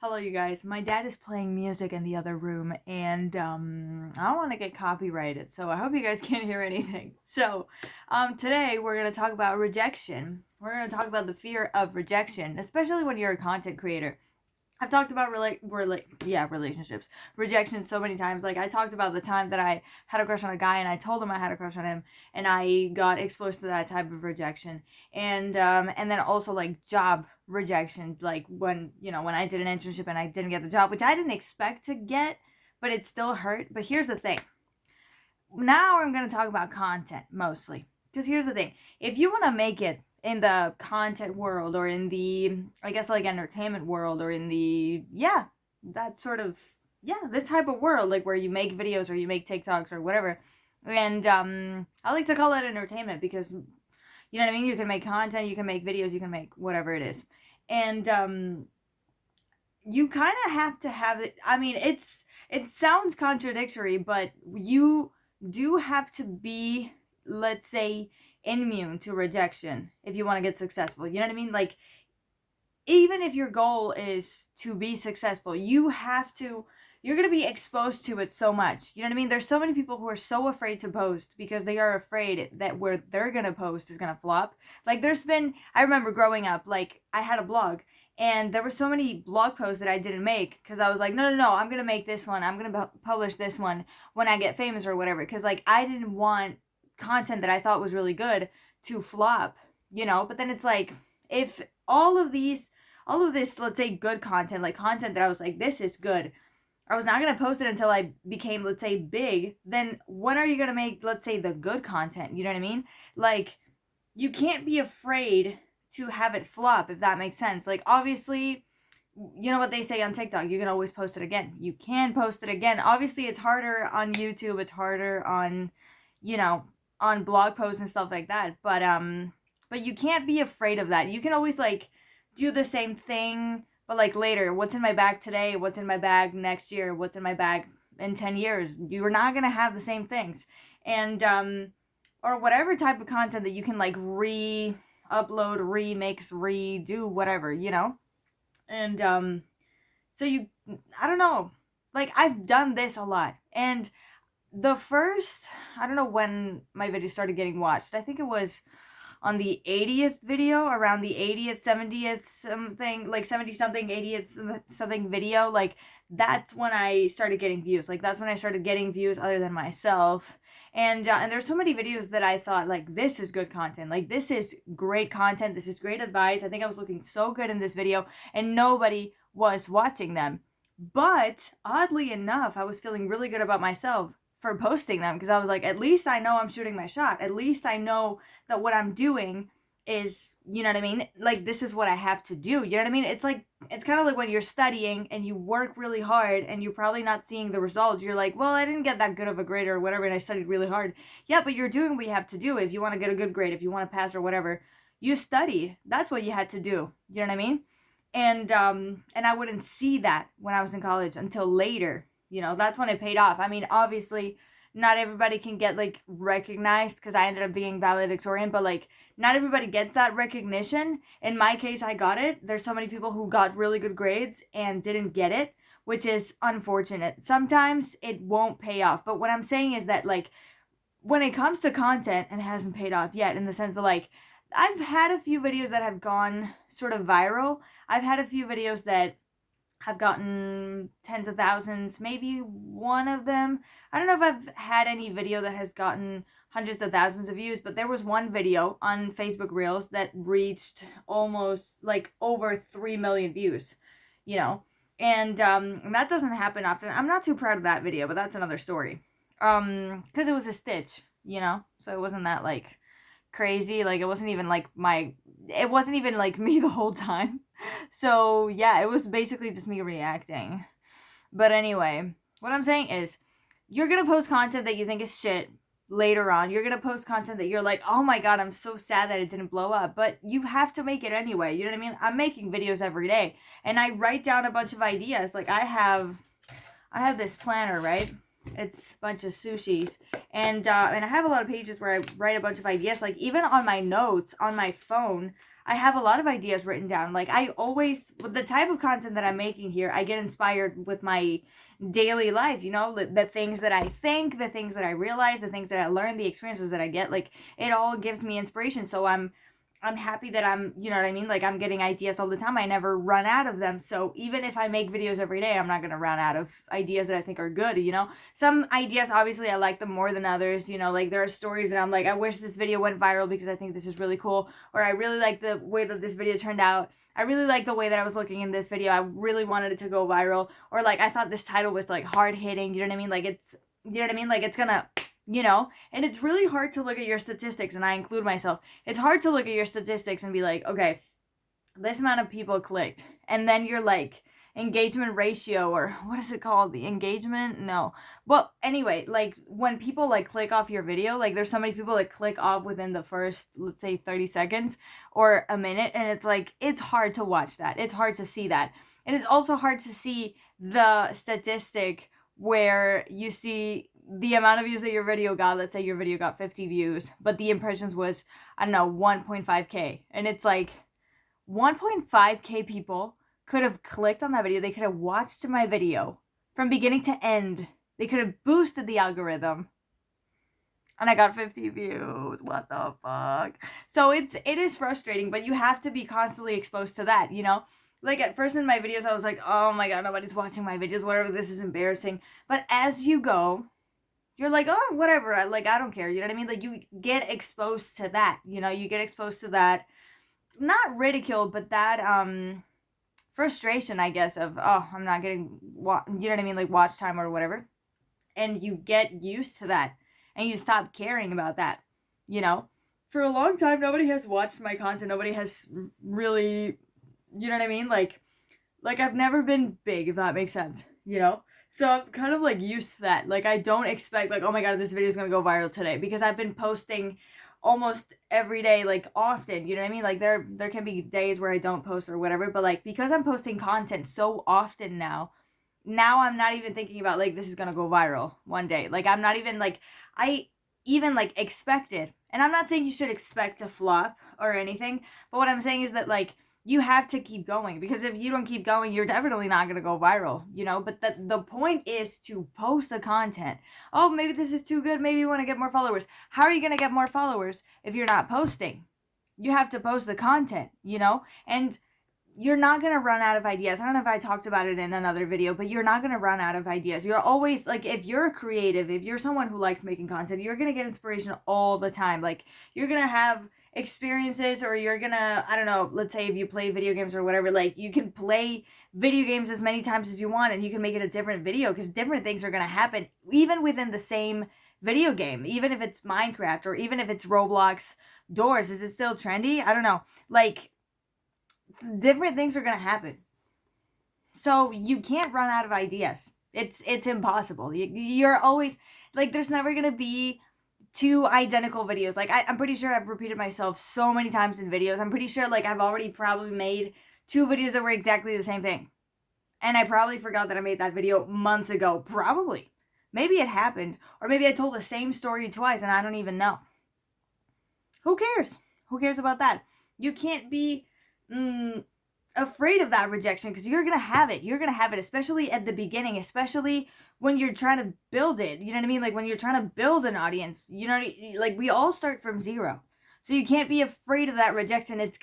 Hello, you guys. My dad is playing music in the other room, and I don't want to get copyrighted, so I hope you guys can't hear anything. Today we're gonna talk about rejection. We're gonna talk about the fear of rejection, especially when you're a content creator. I've talked about relationships, rejection so many times. Like I talked about the time that I had a crush on a guy and I told him I had a crush on him, and I got exposed to that type of rejection. And then also like job rejections, like when I did an internship and I didn't get the job, which I didn't expect to get, but it still hurt. But here's the thing. Now I'm going to talk about content mostly. Because here's the thing. If you want to make it in the content world or in the, I guess, like entertainment world or in the, that sort of, this type of world, like where you make videos or you make TikToks or whatever. And I like to call it entertainment because, you know what I mean? You can make content, you can make videos, you can make whatever it is. And you kind of have to have it. I mean, it sounds contradictory, but you do have to be, let's say, immune to rejection if you want to get successful. You know what I mean? Like, even if your goal is to be successful, you're going to be exposed to it so much. You know what I mean? There's so many people who are so afraid to post because they are afraid that where they're going to post is going to flop. Like, I remember growing up, like, I had a blog and there were so many blog posts that I didn't make because I was like, no, I'm going to make this one. I'm going to publish this one when I get famous or whatever. Because, like, I didn't want content that I thought was really good to flop, But then it's like, if all of this, let's say, good content, like content that I was like, this is good, I was not going to post it until I became, let's say, big, then when are you going to make, let's say, the good content? You know what I mean? Like, you can't be afraid to have it flop, if that makes sense. Like, obviously, you know what they say on TikTok, you can always post it again. You can post it again. Obviously, it's harder on YouTube, it's harder on, on blog posts and stuff like that. But you can't be afraid of that. You can always like do the same thing, but like later, what's in my bag today, what's in my bag next year, what's in my bag in 10 years. You're not going to have the same things. And or whatever type of content that you can like re-upload, remix, redo, whatever. And so I don't know. Like I've done this a lot. And the first, I don't know when my video started getting watched. I think it was on the 80th video, around the 80th, 70th something, like 70 something, 80th something video. Like that's when I started getting views. Like that's when I started getting views other than myself. And there's so many videos that I thought like, this is good content. Like this is great content. This is great advice. I think I was looking so good in this video and nobody was watching them. But oddly enough, I was feeling really good about myself for posting them because I was like, at least I know I'm shooting my shot. At least I know that what I'm doing is, you know what I mean? Like, this is what I have to do. You know what I mean? It's like, it's kind of like when you're studying and you work really hard and you're probably not seeing the results. You're like, well, I didn't get that good of a grade or whatever, and I studied really hard. Yeah, but you're doing what you have to do. If you want to get a good grade, if you want to pass or whatever, you studied. That's what you had to do. You know what I mean? And I wouldn't see that when I was in college until later. That's when it paid off. I mean, obviously, not everybody can get like recognized because I ended up being valedictorian, but like not everybody gets that recognition. In my case, I got it. There's so many people who got really good grades and didn't get it, which is unfortunate. Sometimes it won't pay off. But what I'm saying is that like when it comes to content, and it hasn't paid off yet in the sense that like I've had a few videos that have gone sort of viral. I've had a few videos that have gotten tens of thousands, maybe one of them. I don't know if I've had any video that has gotten hundreds of thousands of views, but there was one video on Facebook Reels that reached almost like over 3 million views, you know. And that doesn't happen often. I'm not too proud of that video, but that's another story. Because it was a stitch, so it wasn't that like crazy. Like it wasn't even like me the whole time. So yeah, it was basically just me reacting. But anyway, what I'm saying is you're gonna post content that you think is shit later on. You're gonna post content that you're like, oh my god, I'm so sad that it didn't blow up. But you have to make it anyway. You know what I mean? I'm making videos every day and I write down a bunch of ideas. Like I have this planner, right? It's a bunch of sushis, and I have a lot of pages where I write a bunch of ideas. Like even on my notes on my phone, I have a lot of ideas written down. Like, I always, with the type of content that I'm making here, I get inspired with my daily life, you know, the things that I think, the things that I realize, the things that I learn, the experiences that I get, like, it all gives me inspiration. So I'm happy that I'm, you know what I mean? Like, I'm getting ideas all the time. I never run out of them. So even if I make videos every day, I'm not going to run out of ideas that I think are good, you know? Some ideas, obviously, I like them more than others, you know? Like, there are stories that I'm like, I wish this video went viral because I think this is really cool. Or I really like the way that this video turned out. I really like the way that I was looking in this video. I really wanted it to go viral. Or, like, I thought this title was, like, hard-hitting, you know what I mean? Like, it's, you know what I mean? Like, it's gonna, you know? And it's really hard to look at your statistics, and I include myself. It's hard to look at your statistics and be like, okay, this amount of people clicked. And then you're like, engagement ratio, or what is it called? The engagement? No. Well, anyway, like, when people, like, click off your video, like, there's so many people that click off within the first, let's say, 30 seconds or a minute, and it's like, it's hard to watch that. It's hard to see that. And it's also hard to see the statistic where you see the amount of views that your video got. Let's say your video got 50 views, but the impressions was, I don't know, 1.5K. And it's like, 1.5K people could have clicked on that video. They could have watched my video from beginning to end. They could have boosted the algorithm. And I got 50 views. What the fuck? So it is frustrating, but you have to be constantly exposed to that, you know? Like, at first in my videos, I was like, oh my god, nobody's watching my videos, whatever, this is embarrassing. But as you go, you're like, oh, whatever, I don't care, you know what I mean? Like, you get exposed to that, you know? You get exposed to that, not ridicule, but that, frustration, I guess, of, oh, I'm not getting, you know what I mean, like, watch time or whatever. And you get used to that, and you stop caring about that, you know? For a long time, nobody has watched my content. Nobody has really, you know what I mean? Like, I've never been big, if that makes sense, you know? So I'm kind of, like, used to that. Like, I don't expect, like, oh my god, this video is gonna go viral today, because I've been posting almost every day, like, often, you know what I mean? Like, there can be days where I don't post or whatever, but, like, because I'm posting content so often now I'm not even thinking about, like, this is gonna go viral one day. Like, I'm not even, like, I even, like, expect it. And I'm not saying you should expect to flop or anything, but what I'm saying is that, like, you have to keep going, because if you don't keep going, you're definitely not going to go viral, you know? But the point is to post the content. Oh, maybe this is too good. Maybe you want to get more followers. How are you going to get more followers if you're not posting? You have to post the content, you know? And you're not going to run out of ideas. I don't know if I talked about it in another video, but you're not going to run out of ideas. You're always, like, if you're creative, if you're someone who likes making content, you're going to get inspiration all the time. Like, you're going to have experiences, or you're gonna, I don't know, let's say if you play video games or whatever, like, you can play video games as many times as you want, and you can make it a different video, because different things are gonna happen even within the same video game. Even if it's Minecraft, or even if it's Roblox doors, is it still trendy? I don't know. Like, different things are gonna happen, so you can't run out of ideas. It's impossible. You're always, like, there's never gonna be two identical videos. Like, I'm pretty sure I've repeated myself so many times in videos. I'm pretty sure, like, I've already probably made 2 videos that were exactly the same thing. And I probably forgot that I made that video months ago. Probably. Maybe it happened. Or maybe I told the same story twice and I don't even know. Who cares? Who cares about that? You can't be afraid of that rejection, because you're gonna have it. You're gonna have it, especially at the beginning, especially when you're trying to build it. You know what I mean? Like, when you're trying to build an audience, you know, like, we all start from zero. So you can't be afraid of that rejection. It's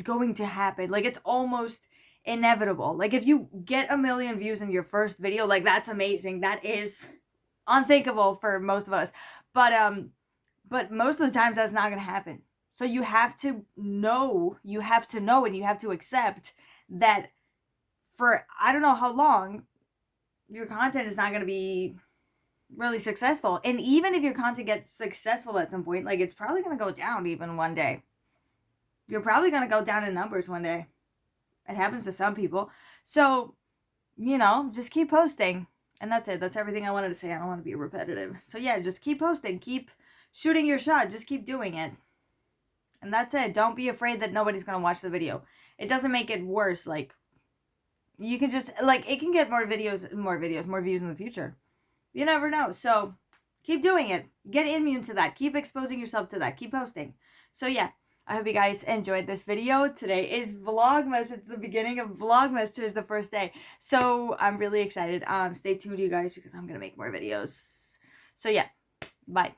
going to happen. Like, it's almost inevitable. Like, if you get 1 million views in your first video, like, that's amazing. That is unthinkable for most of us. But most of the times that's not gonna happen. So you have to know, and you have to accept that for, I don't know how long, your content is not going to be really successful. And even if your content gets successful at some point, like, it's probably going to go down even one day. You're probably going to go down in numbers one day. It happens to some people. So, you know, just keep posting. And that's it. That's everything I wanted to say. I don't want to be repetitive. So yeah, just keep posting. Keep shooting your shot. Just keep doing it. And that's it. Don't be afraid that nobody's going to watch the video. It doesn't make it worse. Like, you can just, like, it can get more views in the future. You never know. So keep doing it. Get immune to that. Keep exposing yourself to that. Keep posting. So yeah, I hope you guys enjoyed this video. Today is Vlogmas. It's the beginning of Vlogmas. Today's the first day. So I'm really excited. Stay tuned, you guys, because I'm going to make more videos. So yeah, bye.